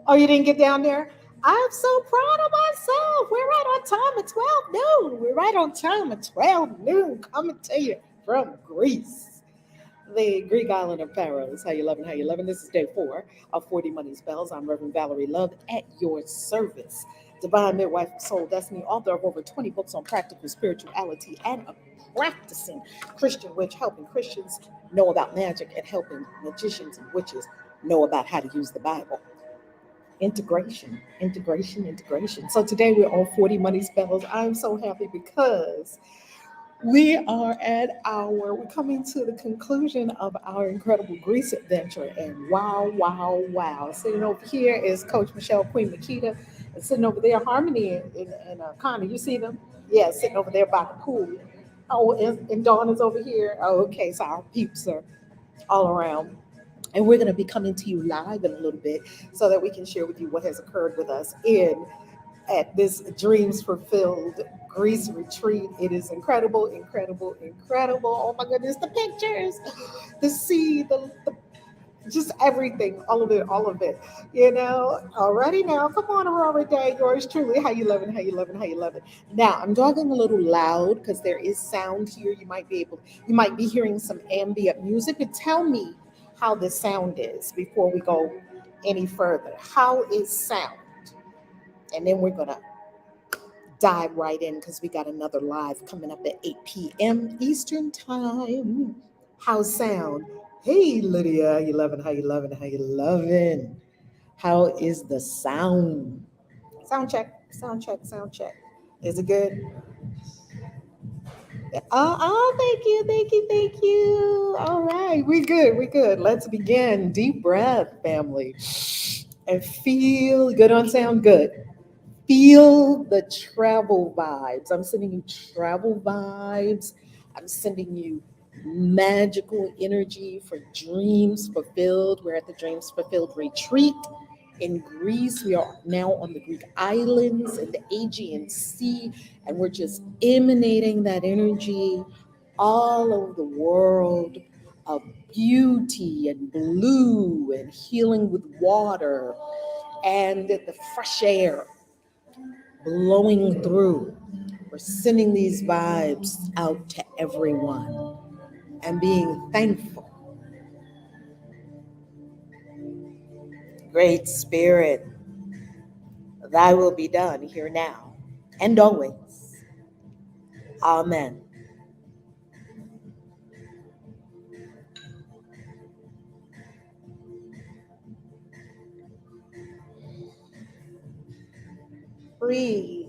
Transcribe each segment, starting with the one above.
Oh, you didn't get down there? I'm so proud of myself. We're right on time at 12 noon. We're right on time at 12 noon. Coming to you from Greece, the Greek island of Paros. How you loving? How you loving? This is day 4 of 40 Money Spells. I'm Reverend Valerie Love at your service. Divine midwife of soul destiny, author of over 20 books on practical spirituality, and a practicing Christian witch, helping Christians know about magic and helping magicians and witches know about how to use the Bible. Integration. So today we're on 40 Money Spells. I'm so happy because we're coming to the conclusion of our incredible Greece adventure. And wow, wow, wow. Sitting over here is Coach Michelle Queen Makita, and sitting over there, Harmony and Connie. You see them? Yeah, sitting over there by the pool. Oh, and Dawn is over here. Oh, okay. So our peeps are all around. And we're going to be coming to you live in a little bit so that we can share with you what has occurred with us in at this Dreams Fulfilled Greece retreat. It is incredible. Oh my goodness, the pictures, the sea, the just everything, all of it. Already now. Come on, Aurora Day, yours truly. How you loving? How you loving? How you loving? Now, I'm talking a little loud because there is sound here. You might be hearing some ambient music. But tell me how the sound is before we go any further. How is sound? And then we're gonna dive right in because we got another live coming up at 8 p.m. Eastern time. How's sound? Hey Lydia, you loving? How you loving? How you loving? How is the sound? Sound check, sound check, sound check. Is it good? Thank you. All right, we good. Let's begin. Deep breath, family. And feel good on sound good. Feel the travel vibes. I'm sending you travel vibes. I'm sending you magical energy for dreams fulfilled. We're at the Dreams Fulfilled retreat in Greece. We are now on the Greek islands and the Aegean Sea, and we're just emanating that energy all over the world of beauty and blue and healing with water and the fresh air blowing through. We're sending these vibes out to everyone and being thankful. Great Spirit, thy will be done here now and always. Amen. Breathe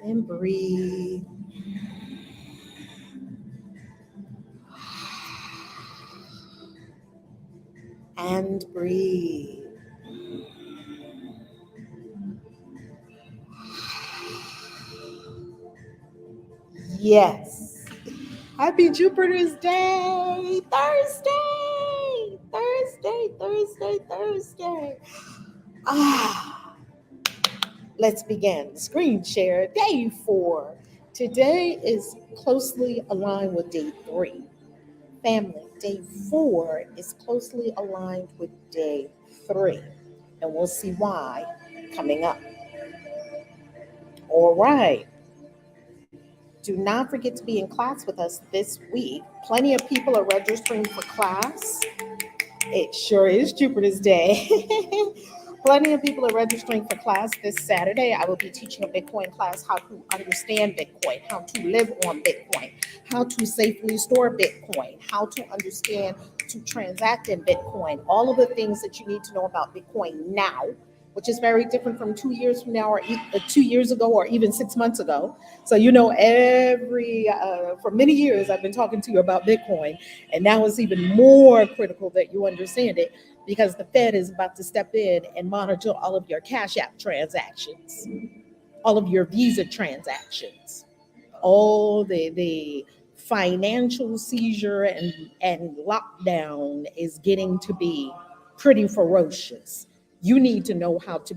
and breathe. And breathe. Yes. Happy Jupiter's Day. Thursday. Ah, let's begin. Screen share. Day 4. Today is closely aligned with day 3. Family, day 4 is closely aligned with day 3. And we'll see why coming up. All right. Do not forget to be in class with us this week. Plenty of people are registering for class. It sure is Jupiter's Day. Plenty of people are registering for class this Saturday. I will be teaching a Bitcoin class, how to understand Bitcoin, how to live on Bitcoin, how to safely store Bitcoin, how to understand to transact in Bitcoin, all of the things that you need to know about Bitcoin now, which is very different from 2 years from now, or 2 years ago, or even 6 months ago. So, for many years, I've been talking to you about Bitcoin, and now it's even more critical that you understand it because the Fed is about to step in and monitor all of your CashApp transactions, all of your Visa transactions, all the financial seizure and lockdown is getting to be pretty ferocious. You need to know how to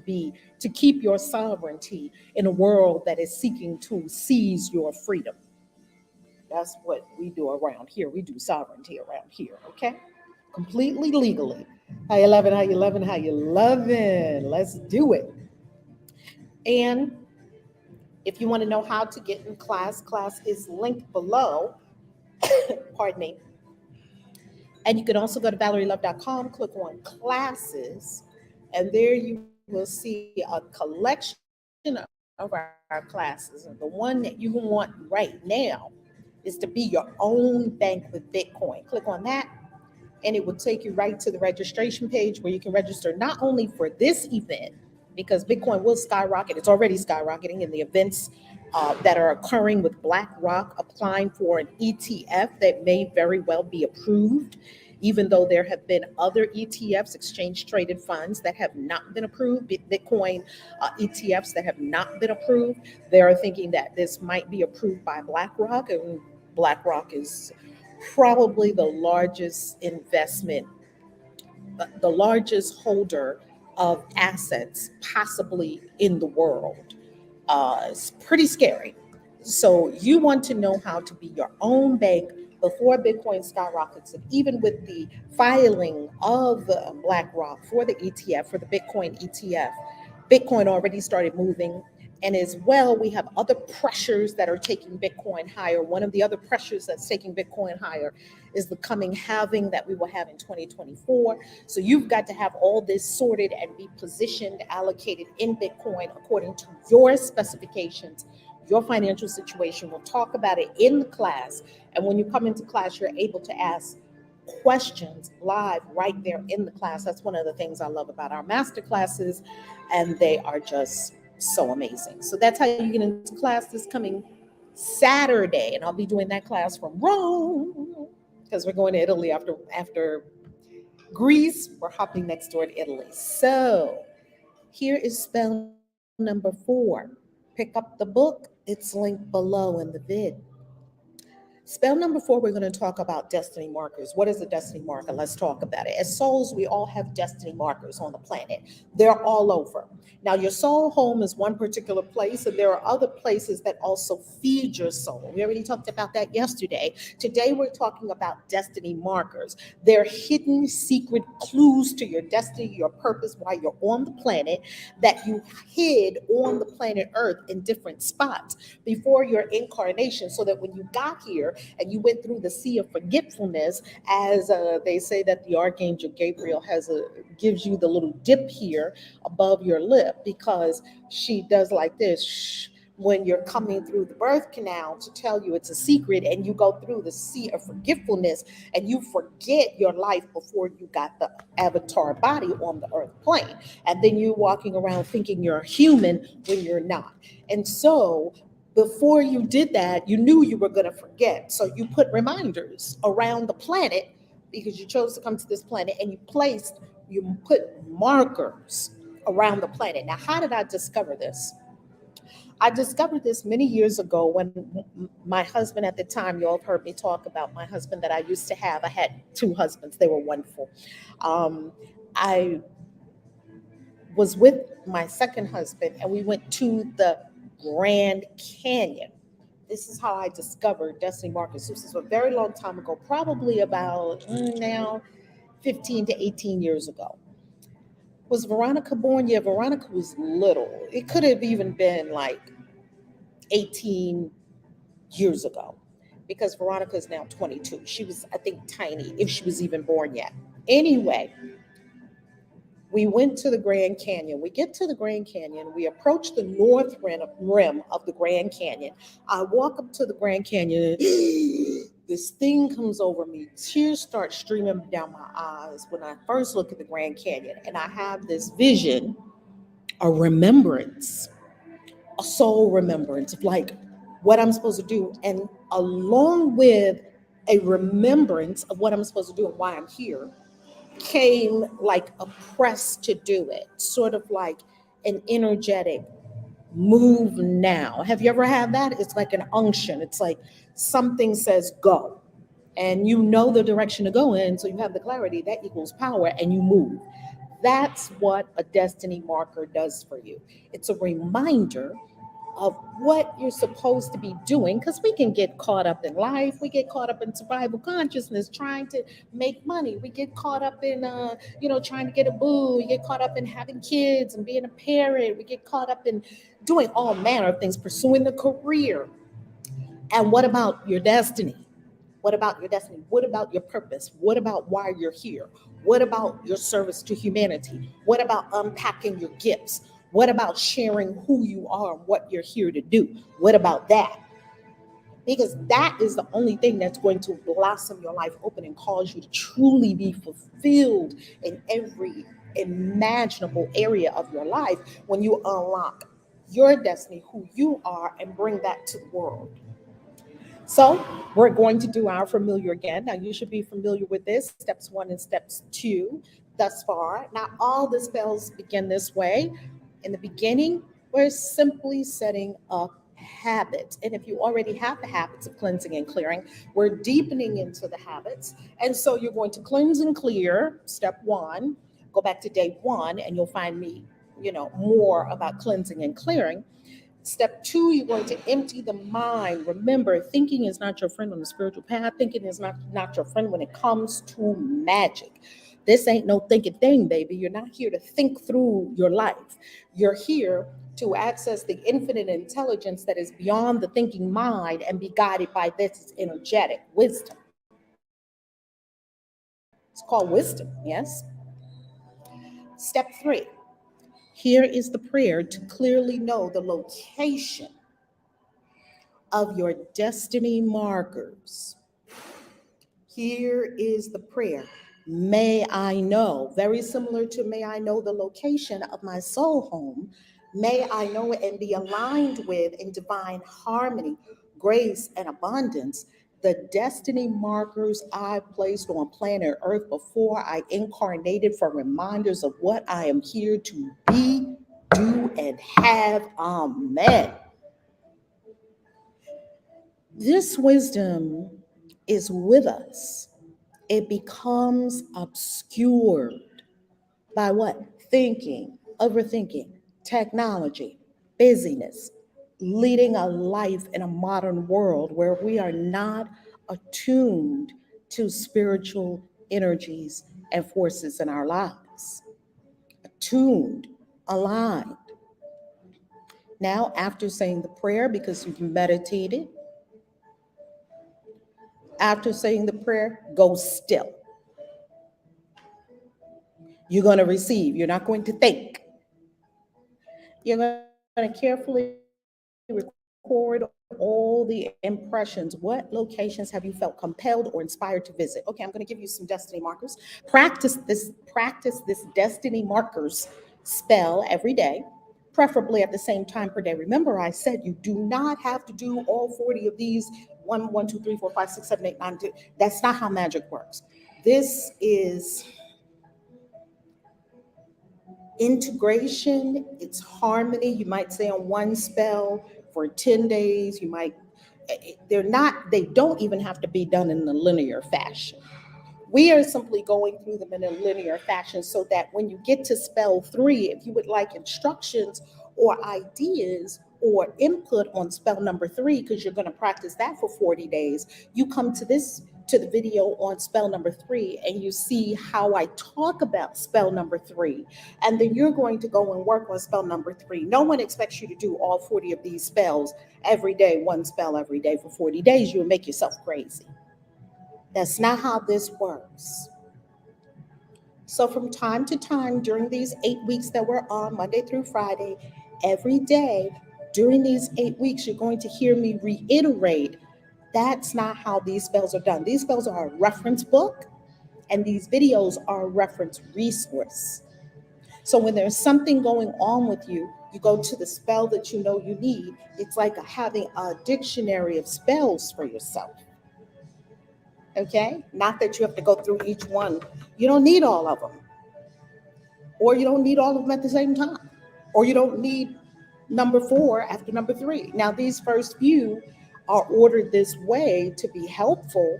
keep your sovereignty in a world that is seeking to seize your freedom. That's what we do around here. We do sovereignty around here, okay? completely legally. How you loving? How you loving? How you loving? Let's do it. And if you want to know how to get in class, class is linked below. Pardon me. And you can also go to valerielove.com, click on classes, and there you will see a collection of our classes. And the one that you want right now is to be your own bank with Bitcoin. Click on that, and it will take you right to the registration page where you can register not only for this event, because Bitcoin will skyrocket. It's already skyrocketing in the events that are occurring with BlackRock applying for an ETF that may very well be approved, even though there have been other ETFs, exchange traded funds, that have not been approved, Bitcoin ETFs that have not been approved. They are thinking that this might be approved by BlackRock, and BlackRock is probably the largest holder of assets possibly in the world. It's pretty scary. So you want to know how to be your own bank before Bitcoin skyrockets. And even with the filing of BlackRock for the ETF, for the Bitcoin ETF, Bitcoin already started moving. And as well, we have other pressures that are taking Bitcoin higher. One of the other pressures that's taking Bitcoin higher is the coming halving that we will have in 2024. So you've got to have all this sorted and be positioned, allocated in Bitcoin according to your specifications, your financial situation. We'll talk about it in the class. And when you come into class, you're able to ask questions live right there in the class. That's one of the things I love about our master classes, and they are just so amazing. So that's how you get into class this coming Saturday, and I'll be doing that class from Rome because we're going to Italy after Greece. We're hopping next door to Italy. So here is spell number 4. Pick up the book. It's linked below in the vid. Spell number 4, we're going to talk about destiny markers. What is a destiny marker? Let's talk about it. As souls, we all have destiny markers on the planet. They're all over. Now, your soul home is one particular place, and there are other places that also feed your soul. We already talked about that yesterday. Today, we're talking about destiny markers. They're hidden, secret clues to your destiny, your purpose, while you're on the planet, that you hid on the planet Earth in different spots before your incarnation, so that when you got here and you went through the sea of forgetfulness, as they say that the Archangel Gabriel gives you the little dip here above your lip, because she does like this when you're coming through the birth canal to tell you it's a secret, and you go through the sea of forgetfulness and you forget your life before you got the avatar body on the earth plane, and then you're walking around thinking you're a human when you're not. And so before you did that, you knew you were going to forget. So you put reminders around the planet because you chose to come to this planet, and you put markers around the planet. Now, how did I discover this? I discovered this many years ago when my husband at the time, you all have heard me talk about my husband that I used to have. I had 2 husbands, they were wonderful. I was with my second husband, and we went to the Grand Canyon. This is how I discovered destiny markers. This is a very long time ago, probably about now 15 to 18 years ago. Was Veronica born? Yeah, Veronica was little. It could have even been like 18 years ago, because Veronica is now 22. She was, I think, tiny, if she was even born yet. Anyway, we went to the Grand Canyon. We get to the Grand Canyon. We approach the north rim of the Grand Canyon. I walk up to the Grand Canyon, and this thing comes over me. Tears start streaming down my eyes when I first look at the Grand Canyon. And I have this vision, a remembrance, a soul remembrance of like what I'm supposed to do. And along with a remembrance of what I'm supposed to do and why I'm here, came like a press to do it, sort of like an energetic move now. Have you ever had that? It's like an unction. It's like something says go, and you know the direction to go in, so you have the clarity that equals power, and you move. That's what a destiny marker does for you. It's a reminder of what you're supposed to be doing, because we can get caught up in life, we get caught up in survival consciousness trying to make money, we get caught up in trying to get a boo, we get caught up in having kids and being a parent, we get caught up in doing all manner of things, pursuing the career. And what about your destiny? What about your destiny? What about your purpose? What about why you're here? What about your service to humanity? What about unpacking your gifts? What about sharing who you are and what you're here to do? What about that? Because that is the only thing that's going to blossom your life open and cause you to truly be fulfilled in every imaginable area of your life when you unlock your destiny, who you are, and bring that to the world. So we're going to do our familiar again. Now you should be familiar with this, steps 1 and steps 2 thus far. Now all the spells begin this way. In the beginning, we're simply setting up habits. And if you already have the habits of cleansing and clearing, we're deepening into the habits. And so you're going to cleanse and clear, step 1. Go back to day 1 and you'll find me, more about cleansing and clearing. Step 2, you're going to empty the mind. Remember, thinking is not your friend on the spiritual path. Thinking is not your friend when it comes to magic. This ain't no thinking thing, baby. You're not here to think through your life. You're here to access the infinite intelligence that is beyond the thinking mind and be guided by this energetic wisdom. It's called wisdom, yes? Step 3. Here is the prayer to clearly know the location of your destiny markers. Here is the prayer. May I know, very similar to may I know the location of my soul home. May I know it and be aligned with in divine harmony, grace, and abundance the destiny markers I placed on planet Earth before I incarnated for reminders of what I am here to be, do, and have. Amen. This wisdom is with us. It becomes obscured by what? Thinking, overthinking, technology, busyness, leading a life in a modern world where we are not attuned to spiritual energies and forces in our lives. Attuned, aligned. Now, after saying the prayer, because you've meditated, after saying the prayer, go still. You're going to receive. You're not going to think. You're going to carefully record all the impressions. What locations have you felt compelled or inspired to visit? Okay, I'm going to give you some destiny markers. Practice this destiny markers spell every day, preferably at the same time per day. Remember, I said you do not have to do all 40 of these 1, 2, 3, 4, 5, 6, 7, 8, 9, 2. That's not how magic works. This is integration, it's harmony. You might say on one spell for 10 days, they don't even have to be done in the linear fashion. We are simply going through them in a linear fashion so that when you get to spell 3, if you would like instructions or ideas or input on spell number 3, because you're going to practice that for 40 days, you come to the video on spell number 3 and you see how I talk about spell number 3. And then you're going to go and work on spell number 3. No one expects you to do all 40 of these spells every day, one spell every day for 40 days. You'll make yourself crazy. That's not how this works. So from time to time during these 8 weeks that we're on, Monday through Friday, every day during these 8 weeks, you're going to hear me reiterate, that's not how these spells are done. These spells are a reference book, and these videos are a reference resource. So when there's something going on with you, you go to the spell that you know you need. It's like having a dictionary of spells for yourself. Okay? Not that you have to go through each one. You don't need all of them. Or you don't need all of them at the same time. Or you don't need number 4 after number 3. Now, these first few are ordered this way to be helpful,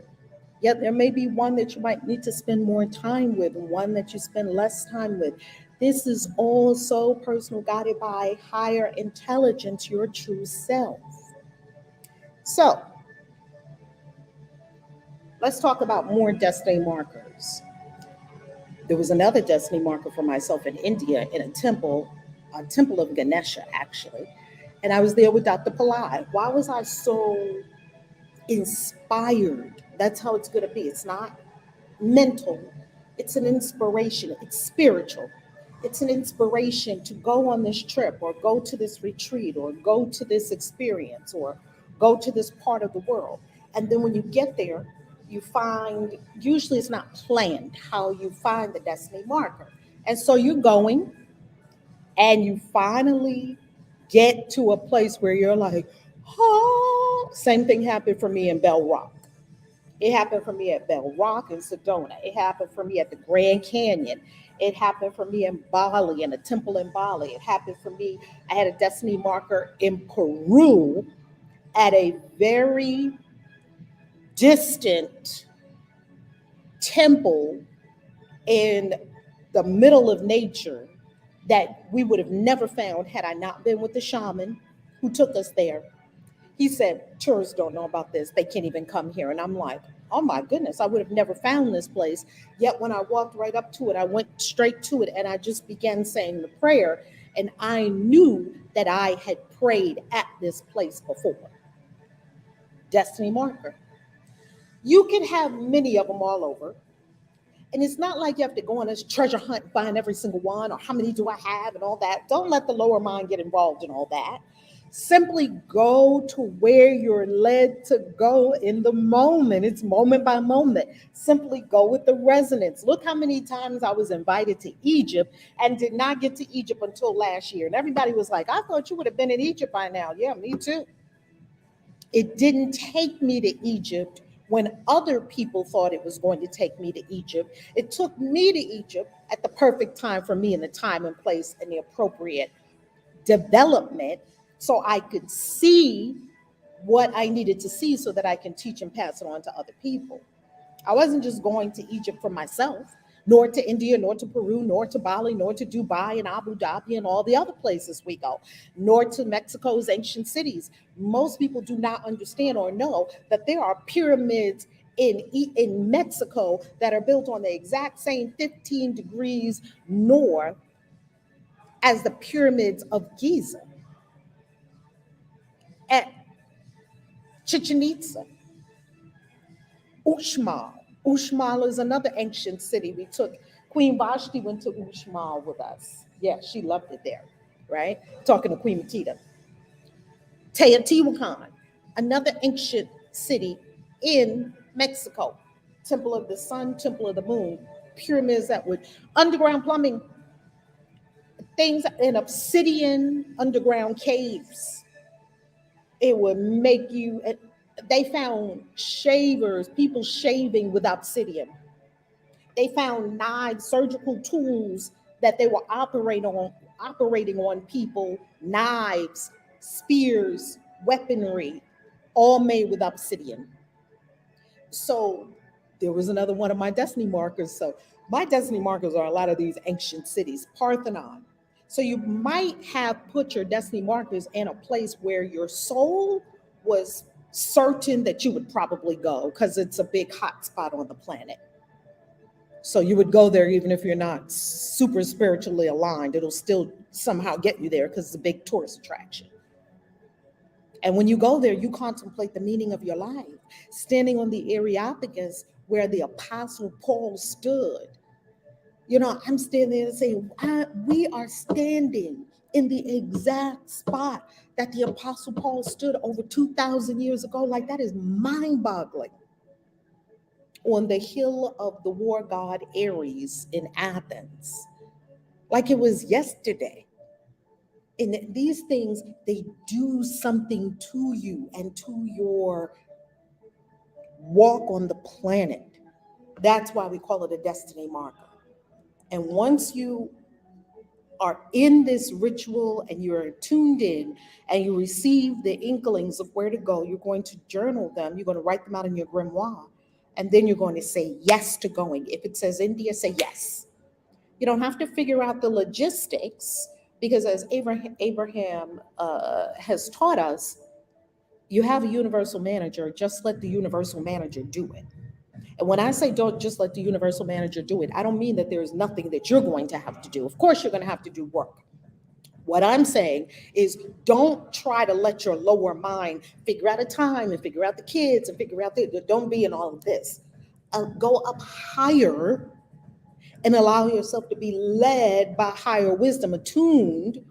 yet there may be one that you might need to spend more time with and one that you spend less time with. This is all so personal, guided by higher intelligence, your true self. So let's talk about more destiny markers. There was another destiny marker for myself in India in a temple of Ganesha, actually. And I was there with Dr. Pillai. Why was I so inspired? That's how it's going to be. It's not mental, it's an inspiration, it's spiritual. It's an inspiration to go on this trip or go to this retreat or go to this experience or go to this part of the world. And then when you get there, you find, usually it's not planned how you find the destiny marker. And so you're going and you finally get to a place where you're like, oh, same thing happened for me in Bell Rock. It happened for me at Bell Rock in Sedona. It happened for me at the Grand Canyon. It happened for me in Bali, in a temple in Bali. It happened for me. I had a destiny marker in Peru at a very distant temple in the middle of nature that we would have never found had I not been with the shaman who took us there. He said, tourists don't know about this. They can't even come here. And I'm like, oh my goodness, I would have never found this place. Yet when I walked right up to it, I went straight to it and I just began saying the prayer. And I knew that I had prayed at this place before. Destiny marker. You can have many of them all over. And it's not like you have to go on this treasure hunt, find every single one, or how many do I have and all that. Don't let the lower mind get involved in all that. Simply go to where you're led to go in the moment. It's moment by moment. Simply go with the resonance. Look how many times I was invited to Egypt and did not get to Egypt until last year. And everybody was like, I thought you would have been in Egypt by now. Yeah, me too. It didn't take me to Egypt when other people thought it was going to take me to Egypt. It took me to Egypt at the perfect time for me, in the time and place and the appropriate development, so I could see what I needed to see so that I can teach and pass it on to other people. I wasn't just going to Egypt for myself, nor to India, nor to Peru, nor to Bali, nor to Dubai and Abu Dhabi and all the other places we go, nor to Mexico's ancient cities. Most people do not understand or know that there are pyramids in Mexico that are built on the exact same 15 degrees north as the pyramids of Giza at Chichen Itza. Uxmal. Uxmal is another ancient city. We took Queen Vashti went to Uxmal with us. Yeah, she loved it there, right? Talking to Queen Makita. Teotihuacan, another ancient city in Mexico. Temple of the Sun, Temple of the Moon, pyramids that would underground plumbing, things in obsidian underground caves. It would make you. They found shavers, people shaving with obsidian. They found knives, surgical tools that they were operating on people, knives, spears, weaponry, all made with obsidian. So there was another one of my destiny markers. So my destiny markers are a lot of these ancient cities, Parthenon. So you might have put your destiny markers in a place where your soul was certain that you would probably go because it's a big hot spot on the planet. So you would go there even if you're not super spiritually aligned. It'll still somehow get you there because it's a big tourist attraction. And when you go there, you contemplate the meaning of your life, standing on the Areopagus where the Apostle Paul stood. You know, I'm standing there and saying, we are standing in the exact spot that the Apostle Paul stood over 2,000 years ago. Like, that is mind-boggling. On the hill of the war god Ares in Athens, like it was yesterday. And these things, they do something to you and to your walk on the planet. That's why we call it a destiny marker. And once you are in this ritual and you're tuned in and you receive the inklings of where to go, you're going to journal them. You're going to write them out in your grimoire. And then you're going to say yes to going. If it says India, say yes. You don't have to figure out the logistics because, as Abraham has taught us, you have a universal manager. Just let the universal manager do it. And when I say don't just let the universal manager do it, I don't mean that there is nothing that you're going to have to do. Of course, you're going to have to do work. What I'm saying is don't try to let your lower mind figure out a time and figure out the kids and figure out don't be in all of this. Go up higher and allow yourself to be led by higher wisdom, attuned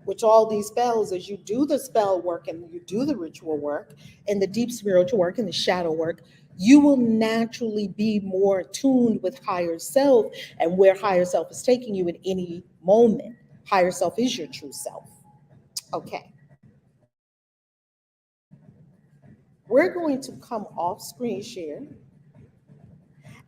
which all these spells, as you do the spell work and you do the ritual work and the deep spiritual work and the shadow work, you will naturally be more attuned with higher self and where higher self is taking you at any moment. Higher self is your true self. Okay. We're going to come off screen share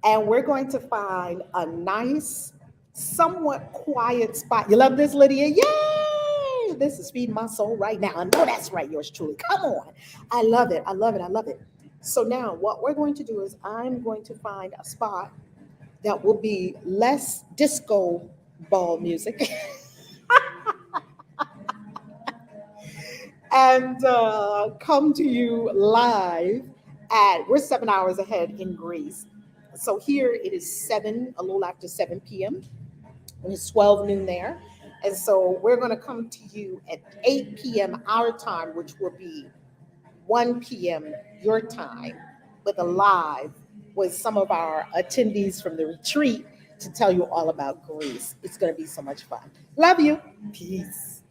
and we're going to find a nice, somewhat quiet spot. You love this, Lydia? Yay! This is feeding my soul right now. I know that's right, yours truly. Come on. I love it. I love it. I love it. So now what we're going to do is I'm going to find a spot that will be less disco ball music and come to you live we're 7 hours ahead in Greece. So here it is a little after 7 p.m. and it's 12 noon there. And so we're going to come to you at 8 p.m. our time, which will be 1 p.m. your time, with a live with some of our attendees from the retreat to tell you all about Greece. It's going to be so much fun. Love you. Peace.